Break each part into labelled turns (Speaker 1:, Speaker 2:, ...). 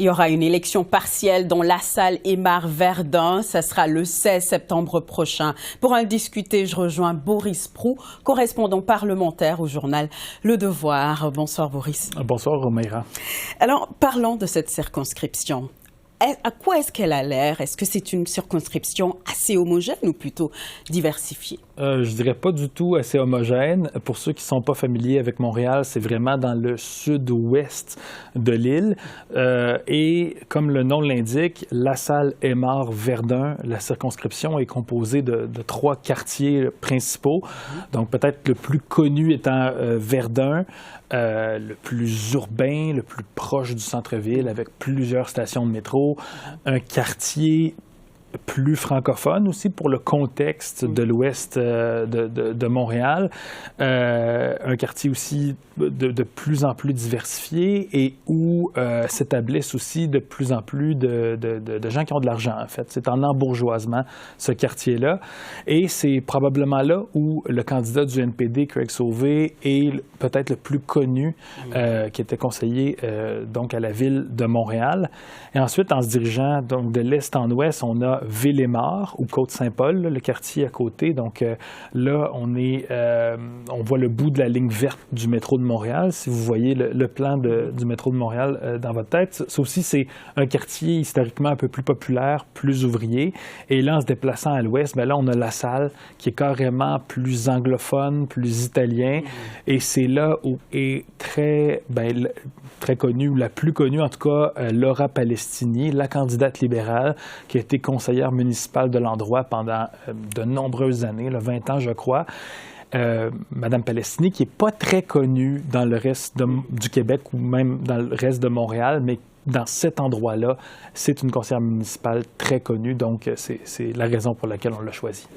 Speaker 1: Il y aura une élection partielle dans LaSalle Aymar-Verdun. Ça sera le 16 septembre prochain. Pour en discuter, je rejoins Boris Prou, correspondant parlementaire au journal Le Devoir. Bonsoir Boris.
Speaker 2: Bonsoir Romaira.
Speaker 1: Alors, parlons de cette circonscription. À quoi est-ce qu'elle a l'air? Est-ce que c'est une circonscription assez homogène ou plutôt diversifiée?
Speaker 2: Je dirais pas du tout assez homogène. Pour ceux qui sont pas familiers avec Montréal, c'est vraiment dans le sud-ouest de l'île. Et comme le nom l'indique, LaSalle, Aymar, Verdun, la circonscription est composée de 3 quartiers principaux. Donc peut-être le plus connu étant Verdun, le plus urbain, le plus proche du centre-ville, avec plusieurs stations de métro, un quartier plus francophone aussi pour le contexte de l'ouest de Montréal, un quartier aussi de plus en plus diversifié et où s'établissent aussi de plus en plus de gens qui ont de l'argent, en fait. C'est en embourgeoisement, ce quartier-là. Et c'est probablement là où le candidat du NPD, Craig Sauvé, est peut-être le plus connu, qui était conseiller donc à la ville de Montréal. Et ensuite, en se dirigeant donc de l'est en ouest, on a Ville-et-Mort ou Côte-Saint-Paul, le quartier à côté. Donc là, on voit le bout de la ligne verte du métro de Montréal. Si vous voyez le plan du métro de Montréal dans votre tête, ça aussi, c'est un quartier historiquement un peu plus populaire, plus ouvrier. Et là, en se déplaçant à l'ouest, bien là, on a LaSalle qui est carrément plus anglophone, plus italien. Et c'est là où est très connue, ou la plus connue en tout cas, Laura Palestini, la candidate libérale qui a été conseillère municipale de l'endroit pendant de nombreuses années, 20 ans je crois. Madame Palestini, qui n'est pas très connue dans le reste du Québec ou même dans le reste de Montréal, mais dans cet endroit-là, c'est une conseillère municipale très connue, donc c'est la raison pour laquelle on l'a choisie.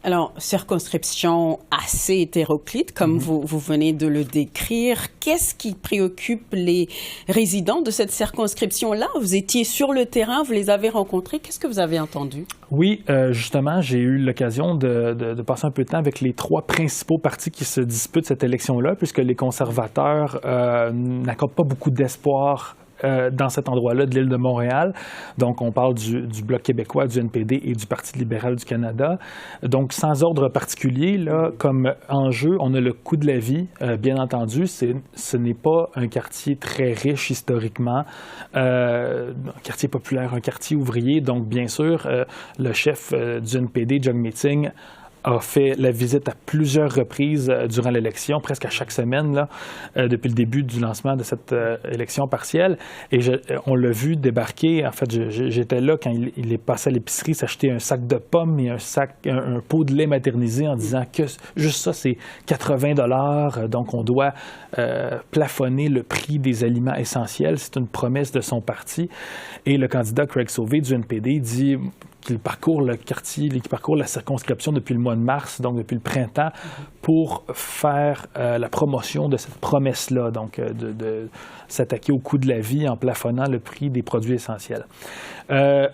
Speaker 1: Alors, circonscription assez hétéroclite, comme vous venez de le décrire. Qu'est-ce qui préoccupe les résidents de cette circonscription-là? Vous étiez sur le terrain, vous les avez rencontrés. Qu'est-ce que vous avez entendu? Oui,
Speaker 2: justement, j'ai eu l'occasion de passer un peu de temps avec les 3 principaux partis qui se disputent cette élection-là, puisque les conservateurs n'accordent pas beaucoup d'espoir dans cet endroit-là de l'île de Montréal. Donc, on parle du Bloc québécois, du NPD et du Parti libéral du Canada. Donc, sans ordre particulier, là, comme enjeu, on a le coût de la vie, bien entendu. Ce n'est pas un quartier très riche historiquement, un quartier populaire, un quartier ouvrier. Donc, bien sûr, le chef du NPD, John Meeting, a fait la visite à plusieurs reprises durant l'élection, presque à chaque semaine, là, depuis le début du lancement de cette élection partielle. Et on l'a vu débarquer. En fait, j'étais là quand il est passé à l'épicerie s'acheter un sac de pommes et un pot de lait maternisé en disant que juste ça, c'est 80 $. Donc, on doit plafonner le prix des aliments essentiels. C'est une promesse de son parti. Et le candidat Craig Sauvé du NPD dit qu'il parcourt le quartier, qu'il parcourt la circonscription depuis le mois de mars, donc depuis le printemps, pour faire la promotion de cette promesse-là, donc de s'attaquer au coût de la vie en plafonnant le prix des produits essentiels.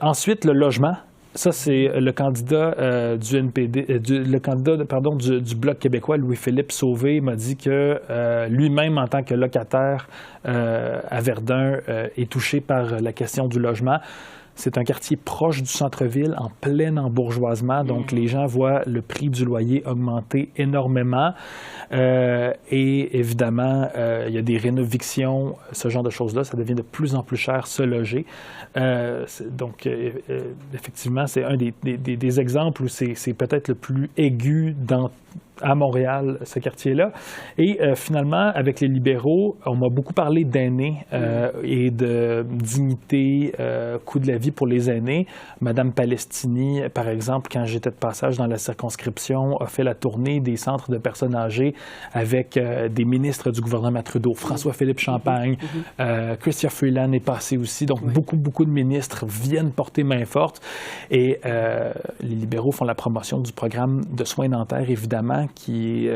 Speaker 2: Ensuite, le logement. Ça, c'est le candidat du NPD, du Bloc québécois, Louis-Philippe Sauvé, m'a dit que lui-même, en tant que locataire à Verdun, est touché par la question du logement. C'est un quartier proche du centre-ville, en plein embourgeoisement, donc les gens voient le prix du loyer augmenter énormément. Et évidemment, il y a des rénovictions, ce genre de choses-là, ça devient de plus en plus cher se loger. Donc, effectivement, c'est un des exemples où c'est peut-être le plus aigu à Montréal, ce quartier-là. Et finalement, avec les libéraux, on m'a beaucoup parlé d'aînés et de dignité, coût de la vie pour les aînés. Madame Palestini, par exemple, quand j'étais de passage dans la circonscription, a fait la tournée des centres de personnes âgées avec des ministres du gouvernement Trudeau. François-Philippe Champagne, Chrystia Freeland est passé aussi. Donc, beaucoup de ministres viennent porter main forte. Et les libéraux font la promotion du programme de soins dentaires, évidemment, gouvernement qui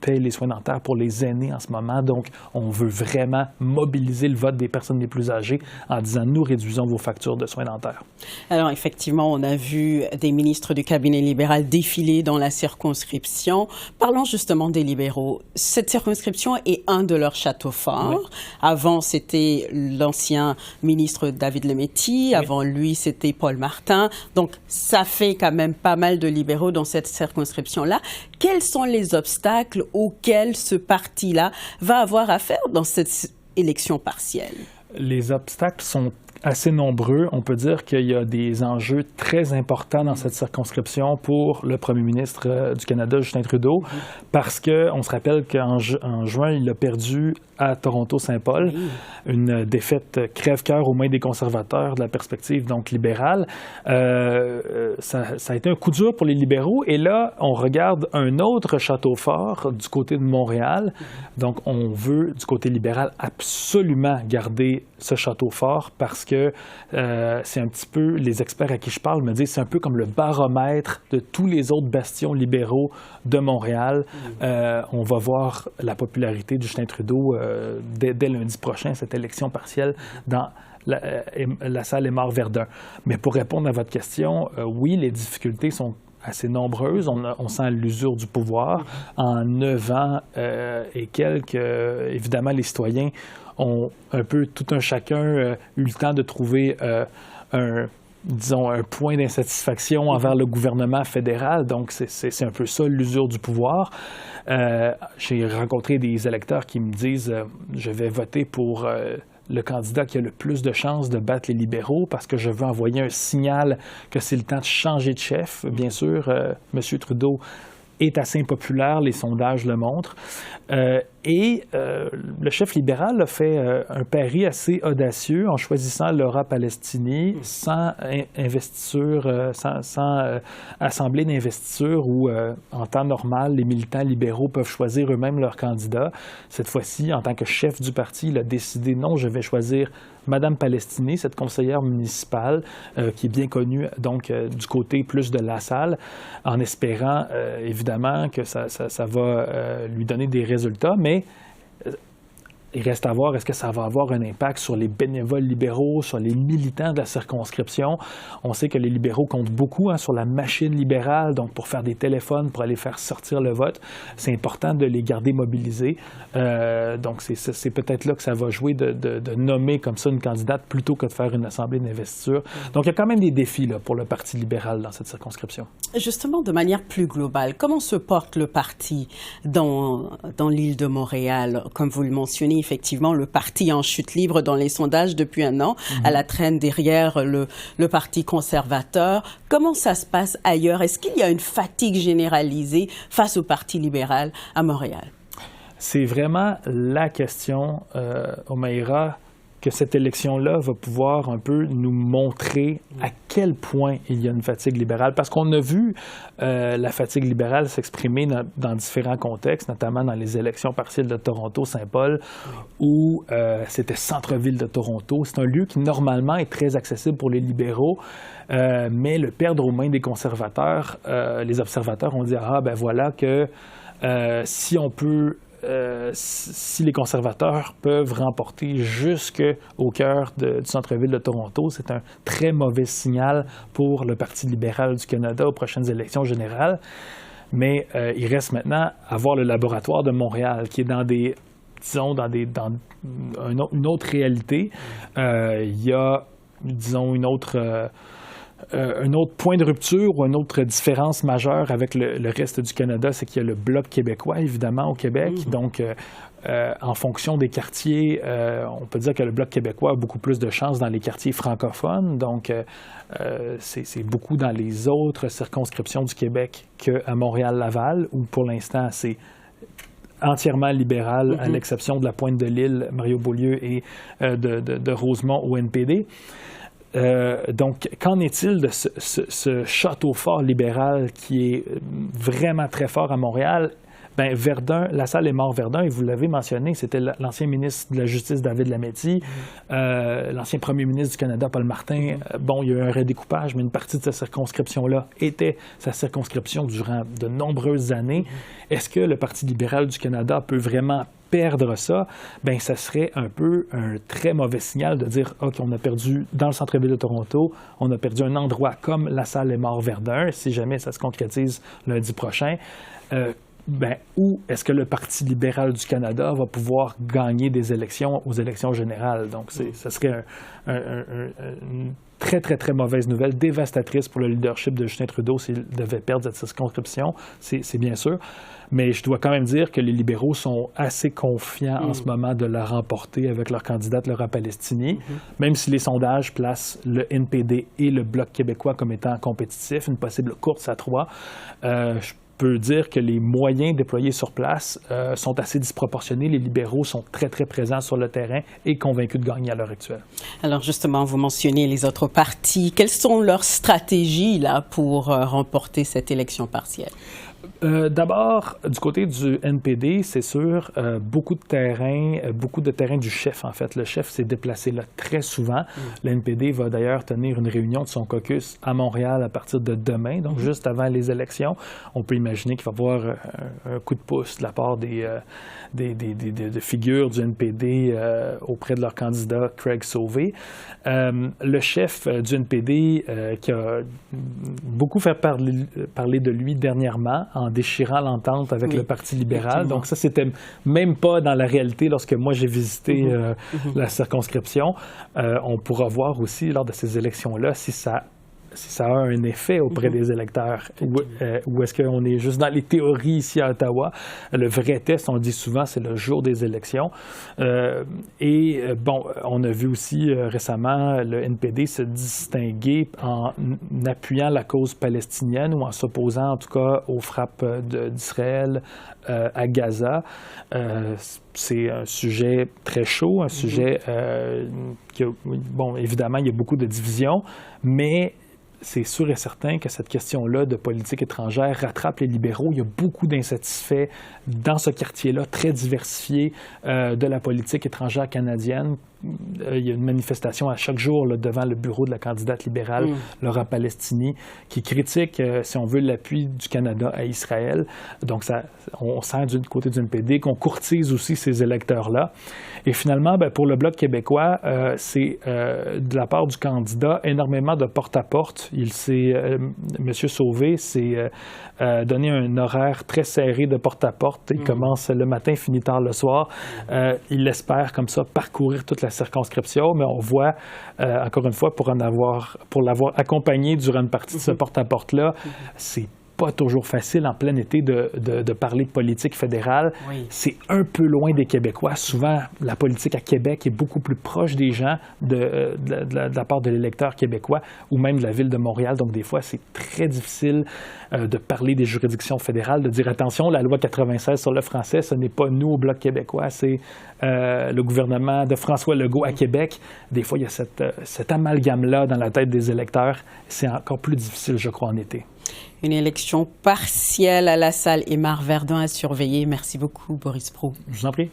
Speaker 2: paye les soins dentaires pour les aînés en ce moment. Donc, on veut vraiment mobiliser le vote des personnes les plus âgées en disant « nous réduisons vos factures de soins dentaires ».
Speaker 1: Alors, effectivement, on a vu des ministres du cabinet libéral défiler dans la circonscription. Parlons justement des libéraux. Cette circonscription est un de leurs châteaux forts. Oui. Avant, c'était l'ancien ministre David Lametti. Oui. Avant lui, c'était Paul Martin. Donc, ça fait quand même pas mal de libéraux dans cette circonscription-là. Quels sont les obstacles auxquels ce parti-là va avoir à faire dans cette élection partielle?
Speaker 2: Les obstacles sont assez nombreux. On peut dire qu'il y a des enjeux très importants dans cette circonscription pour le premier ministre du Canada, Justin Trudeau, parce qu'on se rappelle qu'en juin, il a perdu à Toronto-Saint-Paul, une défaite crève-cœur aux mains des conservateurs de la perspective donc libérale. Ça a été un coup dur pour les libéraux. Et là, on regarde un autre château fort du côté de Montréal. Donc, on veut, du côté libéral, absolument garder ce château fort parce que c'est un petit peu, les experts à qui je parle me disent, c'est un peu comme le baromètre de tous les autres bastions libéraux de Montréal. On va voir la popularité de Justin Trudeau dès lundi prochain, cette élection partielle dans la salle Aymar-Verdun. Mais pour répondre à votre question, oui, les difficultés sont assez nombreuses. On sent l'usure du pouvoir. En 9 ans et quelques, évidemment, les citoyens ont un peu, tout un chacun, eu le temps de trouver un point d'insatisfaction envers le gouvernement fédéral. Donc, c'est un peu ça, l'usure du pouvoir. J'ai rencontré des électeurs qui me disent je vais voter pour le candidat qui a le plus de chances de battre les libéraux parce que je veux envoyer un signal que c'est le temps de changer de chef. Bien sûr, M. Trudeau est assez impopulaire, les sondages le montrent. Le chef libéral a fait un pari assez audacieux en choisissant Laura Palestini sans investiture, sans assemblée d'investiture où, en temps normal, les militants libéraux peuvent choisir eux-mêmes leur candidat. Cette fois-ci, en tant que chef du parti, il a décidé non, je vais choisir Mme Palestini, cette conseillère municipale qui est bien connue donc du côté plus de LaSalle, en espérant évidemment que ça va lui donner des résultats, mais il reste à voir, est-ce que ça va avoir un impact sur les bénévoles libéraux, sur les militants de la circonscription? On sait que les libéraux comptent beaucoup sur la machine libérale, donc pour faire des téléphones, pour aller faire sortir le vote. C'est important de les garder mobilisés. Donc, c'est peut-être là que ça va jouer de nommer comme ça une candidate plutôt que de faire une assemblée d'investiture. Donc, il y a quand même des défis là, pour le Parti libéral dans cette circonscription.
Speaker 1: Justement, de manière plus globale, comment se porte le parti dans l'île de Montréal? Comme vous le mentionnez, effectivement, le parti est en chute libre dans les sondages depuis un an, à la traîne derrière le Parti conservateur. Comment ça se passe ailleurs? Est-ce qu'il y a une fatigue généralisée face au Parti libéral à Montréal?
Speaker 2: C'est vraiment la question, Omaira, que cette élection-là va pouvoir un peu nous montrer à quel point il y a une fatigue libérale. Parce qu'on a vu la fatigue libérale s'exprimer dans différents contextes, notamment dans les élections partielles de Toronto-Saint-Paul, où c'était centre-ville de Toronto. C'est un lieu qui, normalement, est très accessible pour les libéraux, mais le perdre aux mains des conservateurs, les observateurs ont dit « Ah, ben voilà que si on peut... si les conservateurs peuvent remporter jusqu'au cœur du centre-ville de Toronto, c'est un très mauvais signal pour le Parti libéral du Canada aux prochaines élections générales. Mais il reste maintenant à voir le laboratoire de Montréal, qui est dans une autre réalité. Il y a, disons, un autre point de rupture ou une autre différence majeure avec le reste du Canada, c'est qu'il y a le Bloc québécois, évidemment, au Québec. Donc, en fonction des quartiers, on peut dire que le Bloc québécois a beaucoup plus de chances dans les quartiers francophones. Donc, c'est beaucoup dans les autres circonscriptions du Québec qu'à Montréal-Laval, où pour l'instant, c'est entièrement libéral, à l'exception de la Pointe-de-l'Île, Mario-Beaulieu et de Rosemont au NPD. Donc, qu'en est-il de ce château fort libéral qui est vraiment très fort à Montréal Ben Verdun, Lassalle est mort Verdun, et vous l'avez mentionné, c'était l'ancien ministre de la Justice, David Lametti, l'ancien premier ministre du Canada, Paul Martin. Bon, il y a eu un redécoupage, mais une partie de cette circonscription-là était sa circonscription durant de nombreuses années. Est-ce que le Parti libéral du Canada peut vraiment perdre ça? Bien, ça serait un peu un très mauvais signal de dire, OK, on a perdu dans le centre-ville de Toronto, on a perdu un endroit comme Lassalle est mort Verdun, si jamais ça se concrétise lundi prochain. Où est-ce que le Parti libéral du Canada va pouvoir gagner des élections aux élections générales? Donc, ça serait une très, très, très mauvaise nouvelle, dévastatrice pour le leadership de Justin Trudeau s'il devait perdre cette circonscription, c'est bien sûr. Mais je dois quand même dire que les libéraux sont assez confiants en ce moment de la remporter avec leur candidate Laura Palestini, même si les sondages placent le NPD et le Bloc québécois comme étant compétitifs, une possible course à 3. Je peux dire que les moyens déployés sur place sont assez disproportionnés. Les libéraux sont très, très présents sur le terrain et convaincus de gagner à l'heure actuelle. Alors
Speaker 1: justement, vous mentionnez les autres partis. Quelles sont leurs stratégies là, pour remporter cette élection partielle?
Speaker 2: D'abord, du côté du NPD, c'est sûr, beaucoup de terrain du chef, en fait. Le chef s'est déplacé là très souvent. Le NPD va d'ailleurs tenir une réunion de son caucus à Montréal à partir de demain, donc juste avant les élections. On peut imaginer qu'il va y avoir un coup de pouce de la part des figures du NPD auprès de leur candidat Craig Sauvé. Le chef du NPD qui a beaucoup fait parler de lui dernièrement en déchirant l'entente avec le Parti libéral. Donc ça, c'était même pas dans la réalité lorsque moi j'ai visité la circonscription. On pourra voir aussi lors de ces élections-là si ça a un effet auprès des électeurs ou est-ce qu'on est juste dans les théories ici à Ottawa. Le vrai test, on le dit souvent, c'est le jour des élections. On a vu aussi récemment le NPD se distinguer en appuyant la cause palestinienne ou en s'opposant en tout cas aux frappes d'Israël à Gaza. C'est un sujet très chaud, un sujet évidemment, il y a beaucoup de divisions, mais c'est sûr et certain que cette question-là de politique étrangère rattrape les libéraux. Il y a beaucoup d'insatisfaits dans ce quartier-là, très diversifié de la politique étrangère canadienne. Il y a une manifestation à chaque jour là, devant le bureau de la candidate libérale, Laura Palestini, qui critique, si on veut, l'appui du Canada à Israël. Donc, on sent du côté du NPD qu'on courtise aussi ces électeurs-là. Et finalement, pour le Bloc québécois, c'est de la part du candidat énormément de porte-à-porte. M. Sauvé s'est donné un horaire très serré de porte-à-porte. Il commence le matin, finit tard le soir. Il espère comme ça parcourir toute la circonscription, mais on voit, encore une fois, pour l'avoir accompagné durant une partie de ce porte-à-porte-là, c'est pas toujours facile en plein été de parler de politique fédérale. C'est un peu loin des Québécois. Souvent, la politique à Québec est beaucoup plus proche des gens de la part de l'électeur québécois ou même de la ville de Montréal. Donc, des fois, c'est très difficile de parler des juridictions fédérales, de dire attention, la loi 96 sur le français, ce n'est pas nous au Bloc québécois, c'est le gouvernement de François Legault à Québec. Des fois, il y a cet amalgame-là dans la tête des électeurs. C'est encore plus difficile, je crois, en été.
Speaker 1: Une élection partielle à Lassalle et Verdun à surveiller. Merci beaucoup, Boris Proulx.
Speaker 2: Je vous en prie.